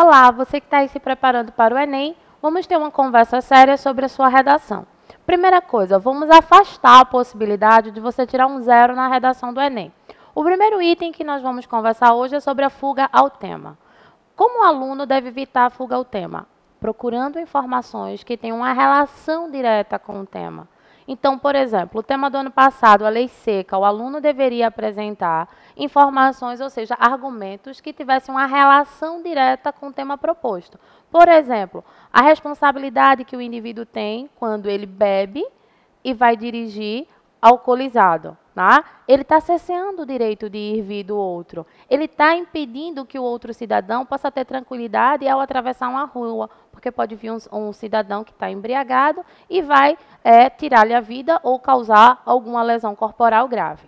Olá, você que está aí se preparando para o Enem, vamos ter uma conversa séria sobre a sua redação. Primeira coisa, vamos afastar a possibilidade de você tirar um 0 na redação do Enem. O primeiro item que nós vamos conversar hoje é sobre a fuga ao tema. Como o aluno deve evitar a fuga ao tema? Procurando informações que tenham uma relação direta com o tema. Então, por exemplo, o tema do ano passado, a lei seca, o aluno deveria apresentar informações, ou seja, argumentos que tivessem uma relação direta com o tema proposto. Por exemplo, a responsabilidade que o indivíduo tem quando ele bebe e vai dirigir alcoolizado. Tá? Ele está cerceando o direito de ir vir do outro. Ele está impedindo que o outro cidadão possa ter tranquilidade ao atravessar uma rua, porque pode vir um cidadão que está embriagado e vai tirar-lhe a vida ou causar alguma lesão corporal grave.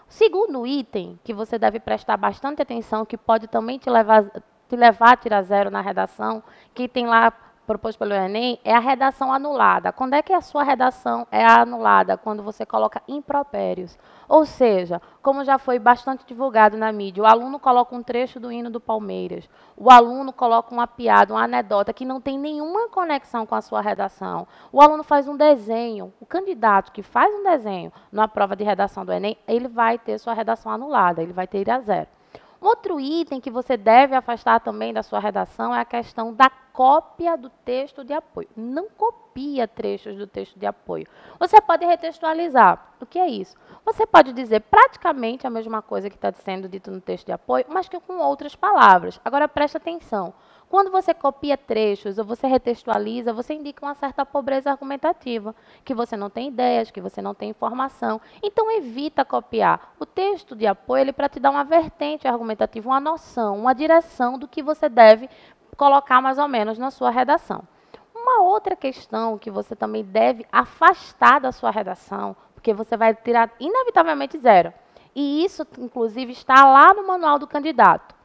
O segundo item, que você deve prestar bastante atenção, que pode também te levar a tirar 0 na redação, que tem lá proposto pelo Enem, é a redação anulada. Quando é que a sua redação é anulada? Quando você coloca impropérios. Ou seja, como já foi bastante divulgado na mídia, o aluno coloca um trecho do hino do Palmeiras, o aluno coloca uma piada, uma anedota que não tem nenhuma conexão com a sua redação, o aluno faz um desenho, o candidato que faz um desenho na prova de redação do Enem, ele vai ter sua redação anulada, ele vai ter a 0. Outro item que você deve afastar também da sua redação é a questão da cópia do texto de apoio. Não copia trechos do texto de apoio. Você pode retextualizar. O que é isso? Você pode dizer praticamente a mesma coisa que está sendo dito no texto de apoio, mas que com outras palavras. Agora, preste atenção. Quando você copia trechos ou você retextualiza, você indica uma certa pobreza argumentativa, que você não tem ideias, que você não tem informação. Então, evita copiar. O texto de apoio é para te dar uma vertente argumentativa, uma noção, uma direção do que você deve colocar mais ou menos na sua redação. Uma outra questão que você também deve afastar da sua redação, porque você vai tirar inevitavelmente 0. E isso, inclusive, está lá no manual do candidato.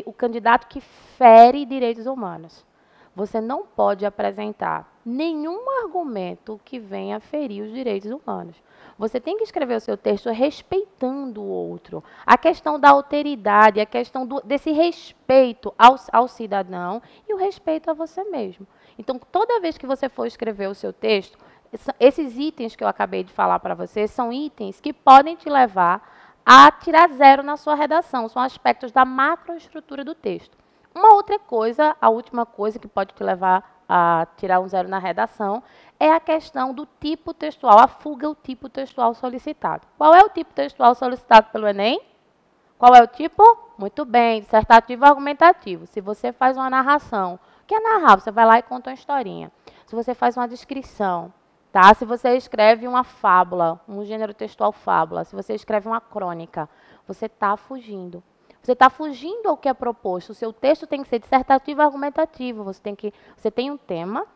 O candidato que fere direitos humanos. Você não pode apresentar nenhum argumento que venha ferir os direitos humanos. Você tem que escrever o seu texto respeitando o outro. A questão da alteridade, a questão desse respeito ao cidadão e o respeito a você mesmo. Então, toda vez que você for escrever o seu texto, esses itens que eu acabei de falar para você são itens que podem te levar a tirar 0 na sua redação. São aspectos da macroestrutura do texto. Uma outra coisa, a última coisa que pode te levar a tirar um 0 na redação, é a questão do tipo textual, a fuga ao tipo textual solicitado. Qual é o tipo textual solicitado pelo Enem? Qual é o tipo? Muito bem, dissertativo argumentativo. Se você faz uma narração, o que é narrar? Você vai lá e conta uma historinha. Se você faz uma descrição, tá? Se você escreve uma fábula, um gênero textual fábula, se você escreve uma crônica, você está fugindo. Você está fugindo ao que é proposto. O seu texto tem que ser dissertativo e argumentativo. Você tem um tema,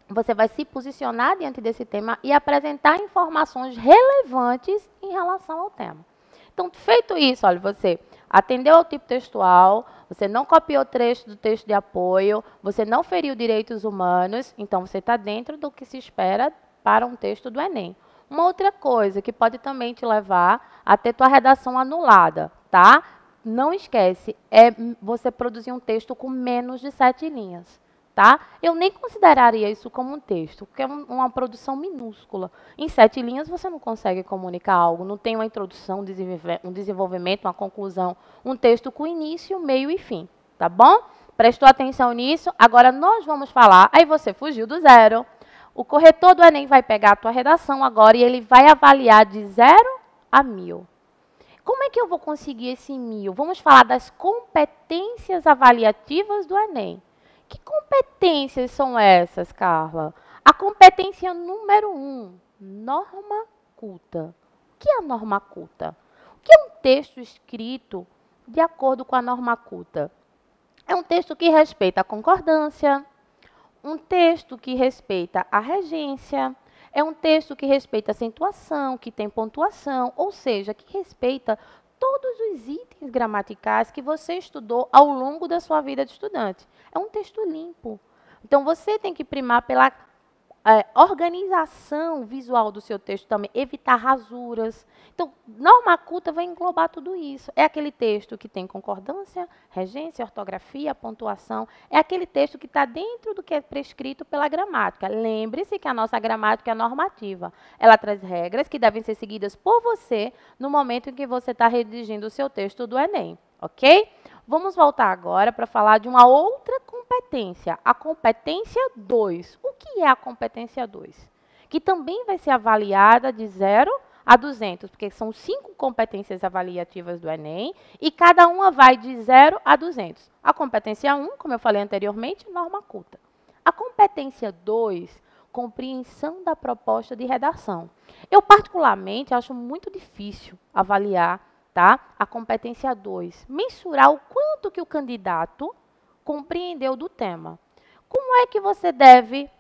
você vai se posicionar diante desse tema e apresentar informações relevantes em relação ao tema. Então, feito isso, olha, você atendeu ao tipo textual, você não copiou trecho do texto de apoio, você não feriu direitos humanos, então você está dentro do que se espera para um texto do Enem. Uma outra coisa que pode também te levar a ter tua redação anulada, tá? Não esquece, é você produzir um texto com menos de 7 linhas. Tá? Eu nem consideraria isso como um texto, porque é uma produção minúscula. Em 7 linhas você não consegue comunicar algo, não tem uma introdução, um desenvolvimento, uma conclusão, um texto com início, meio e fim, tá bom? Prestou atenção nisso? Agora nós vamos falar, aí você fugiu do 0. O corretor do Enem vai pegar a tua redação agora e ele vai avaliar de 0 a 1000. Como é que eu vou conseguir esse 1000? Vamos falar das competências avaliativas do Enem. Que competências são essas, Carla? A competência número 1, norma culta. O que é a norma culta? O que é um texto escrito de acordo com a norma culta? É um texto que respeita a concordância, um texto que respeita a regência, é um texto que respeita a acentuação, que tem pontuação, ou seja, que respeita todos os itens gramaticais que você estudou ao longo da sua vida de estudante. É um texto limpo. Então, você tem que primar pela organização visual do seu texto também, evitar rasuras. Então, norma culta vai englobar tudo isso. É aquele texto que tem concordância, regência, ortografia, pontuação. É aquele texto que está dentro do que é prescrito pela gramática. Lembre-se que a nossa gramática é normativa. Ela traz regras que devem ser seguidas por você no momento em que você está redigindo o seu texto do Enem, ok? Vamos voltar agora para falar de uma outra competência, a competência 2. O que é a competência 2? Que também vai ser avaliada de 0 a 200, porque são 5 competências avaliativas do Enem e cada uma vai de 0 a 200. A competência 1, como eu falei anteriormente, norma culta. A competência 2, compreensão da proposta de redação. Eu, particularmente, acho muito difícil avaliar, tá? A competência 2, mensurar o quanto que o candidato compreendeu do tema. Como é que você deve,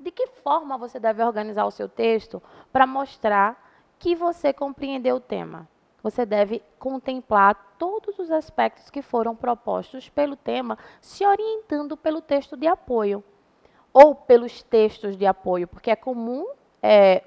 de que forma você deve organizar o seu texto para mostrar que você compreendeu o tema? Você deve contemplar todos os aspectos que foram propostos pelo tema, se orientando pelo texto de apoio ou pelos textos de apoio, porque é comum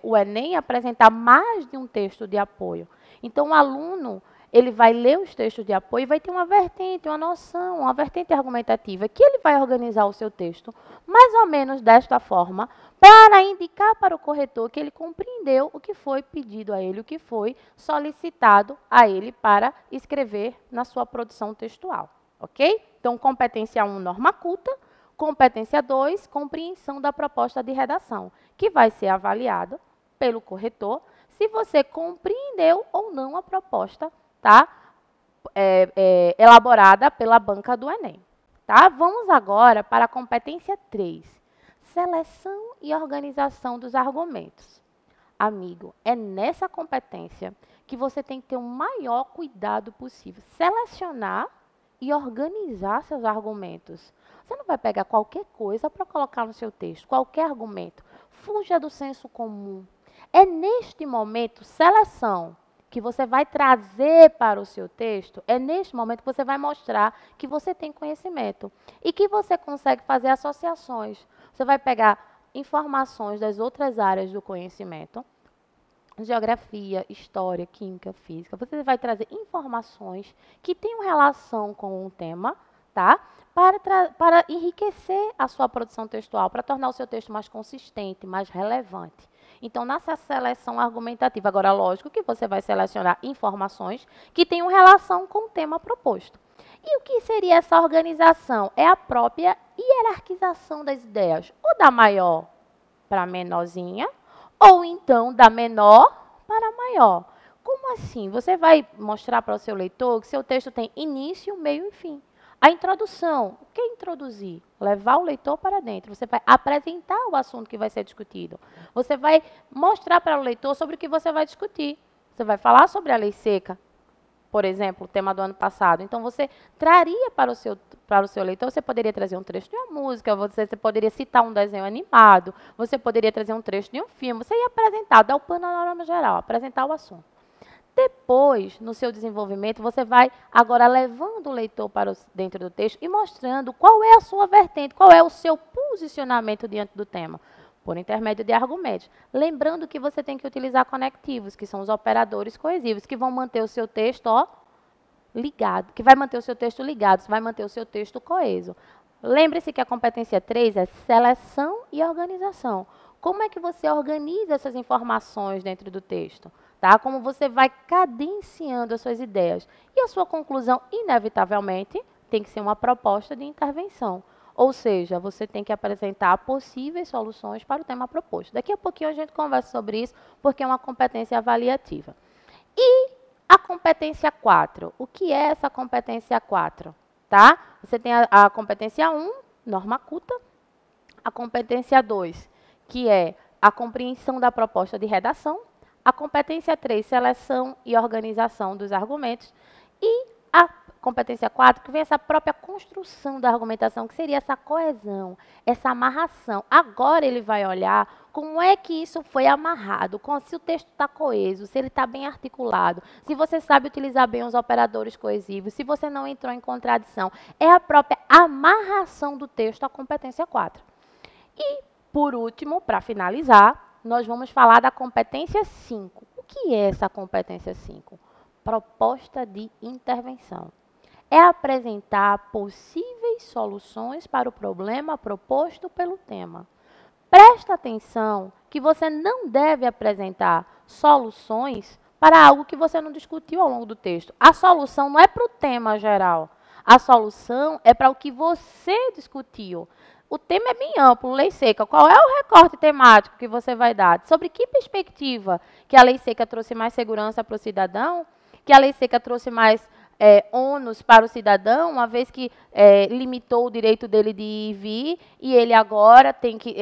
o Enem apresentar mais de um texto de apoio. Então, o aluno, ele vai ler os textos de apoio e vai ter uma vertente, uma noção, uma vertente argumentativa, que ele vai organizar o seu texto mais ou menos desta forma, para indicar para o corretor que ele compreendeu o que foi pedido a ele, o que foi solicitado a ele para escrever na sua produção textual, ok? Então, competência 1, norma culta. Competência 2, compreensão da proposta de redação, que vai ser avaliado pelo corretor se você compreendeu ou não a proposta, tá? Elaborada pela banca do Enem. Tá? Vamos agora para a competência 3, seleção e organização dos argumentos. Amigo, é nessa competência que você tem que ter o maior cuidado possível. Selecionar e organizar seus argumentos. Você não vai pegar qualquer coisa para colocar no seu texto, qualquer argumento. Fuja do senso comum. É neste momento, seleção, que você vai trazer para o seu texto, é neste momento que você vai mostrar que você tem conhecimento e que você consegue fazer associações. Você vai pegar informações das outras áreas do conhecimento, geografia, história, química, física. Você vai trazer informações que tenham relação com o tema, tá? Para enriquecer a sua produção textual, para tornar o seu texto mais consistente, mais relevante. Então, nessa seleção argumentativa, agora, lógico que você vai selecionar informações que tenham relação com o tema proposto. E o que seria essa organização? É a própria hierarquização das ideias, ou da maior para a menorzinha, ou então da menor para a maior. Como assim? Você vai mostrar para o seu leitor que seu texto tem início, meio e fim. A introdução, o que é introduzir? Levar o leitor para dentro. Você vai apresentar o assunto que vai ser discutido. Você vai mostrar para o leitor sobre o que você vai discutir. Você vai falar sobre a lei seca, por exemplo, o tema do ano passado. Então, você traria para o seu leitor, você poderia trazer um trecho de uma música, você poderia citar um desenho animado, você poderia trazer um trecho de um filme, você ia apresentar, dar o panorama geral, apresentar o assunto. Depois, no seu desenvolvimento, você vai agora levando o leitor para dentro do texto e mostrando qual é a sua vertente, qual é o seu posicionamento diante do tema, por intermédio de argumentos. Lembrando que você tem que utilizar conectivos, que são os operadores coesivos, que vão manter o seu texto ligado, que vai manter o seu texto ligado, vai manter o seu texto coeso. Lembre-se que a competência 3 é seleção e organização. Como é que você organiza essas informações dentro do texto? Tá? Como você vai cadenciando as suas ideias. E a sua conclusão, inevitavelmente, tem que ser uma proposta de intervenção. Ou seja, você tem que apresentar possíveis soluções para o tema proposto. Daqui a pouquinho a gente conversa sobre isso, porque é uma competência avaliativa. E a competência 4. O que é essa competência 4? Tá? Você tem a competência 1, norma culta. A competência 2, que é a compreensão da proposta de redação. A competência 3, seleção e organização dos argumentos. E a competência 4, que vem essa própria construção da argumentação, que seria essa coesão, essa amarração. Agora ele vai olhar como é que isso foi amarrado, se o texto está coeso, se ele está bem articulado, se você sabe utilizar bem os operadores coesivos, se você não entrou em contradição. É a própria amarração do texto, a competência 4. E Por último, para finalizar, nós vamos falar da competência 5. O que é essa competência 5? Proposta de intervenção. É apresentar possíveis soluções para o problema proposto pelo tema. Presta atenção que você não deve apresentar soluções para algo que você não discutiu ao longo do texto. A solução não é para o tema geral. A solução é para o que você discutiu. O tema é bem amplo, lei seca. Qual é o recorte temático que você vai dar? Sobre que perspectiva? Que a lei seca trouxe mais segurança para o cidadão? Que a lei seca trouxe mais ônus para o cidadão, uma vez que limitou o direito dele de ir e vir, e ele agora tem que,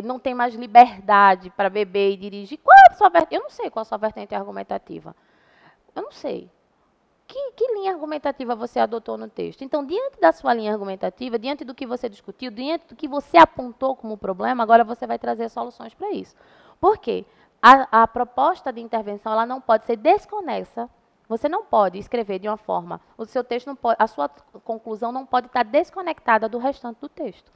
não tem mais liberdade para beber e dirigir. Qual é a sua vertente? Eu não sei qual é a sua vertente argumentativa. Eu não sei. Que linha argumentativa você adotou no texto? Então, diante da sua linha argumentativa, diante do que você discutiu, diante do que você apontou como problema, agora você vai trazer soluções para isso. Por quê? A proposta de intervenção ela não pode ser desconexa. Você não pode escrever de uma forma, o seu texto não pode, a sua conclusão não pode estar desconectada do restante do texto.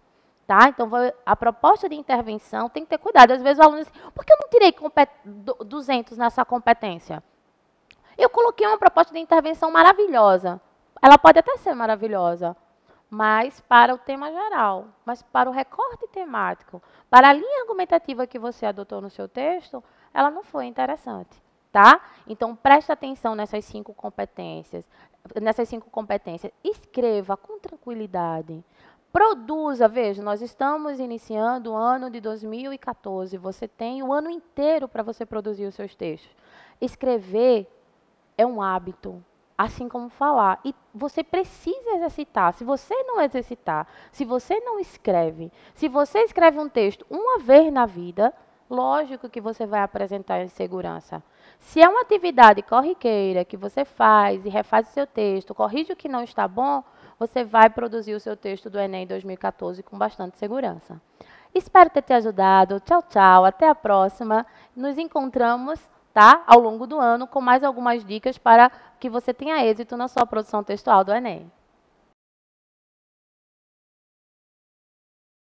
Tá? Então, a proposta de intervenção tem que ter cuidado. Às vezes o aluno diz, por que eu não tirei 200 nessa competência? Eu coloquei uma proposta de intervenção maravilhosa. Ela pode até ser maravilhosa, mas para o tema geral, mas para o recorte temático, para a linha argumentativa que você adotou no seu texto, ela não foi interessante. Tá? Então, preste atenção nessas 5 competências. Escreva com tranquilidade. Produza, veja, nós estamos iniciando o ano de 2014. Você tem o ano inteiro para você produzir os seus textos. Escrever é um hábito, assim como falar. E você precisa exercitar. Se você não exercitar, se você não escreve, se você escreve um texto uma vez na vida, lógico que você vai apresentar insegurança. Se é uma atividade corriqueira que você faz e refaz o seu texto, corrige o que não está bom, você vai produzir o seu texto do Enem 2014 com bastante segurança. Espero ter te ajudado. Tchau, tchau. Até a próxima. Nos encontramos, tá, ao longo do ano com mais algumas dicas para que você tenha êxito na sua produção textual do Enem.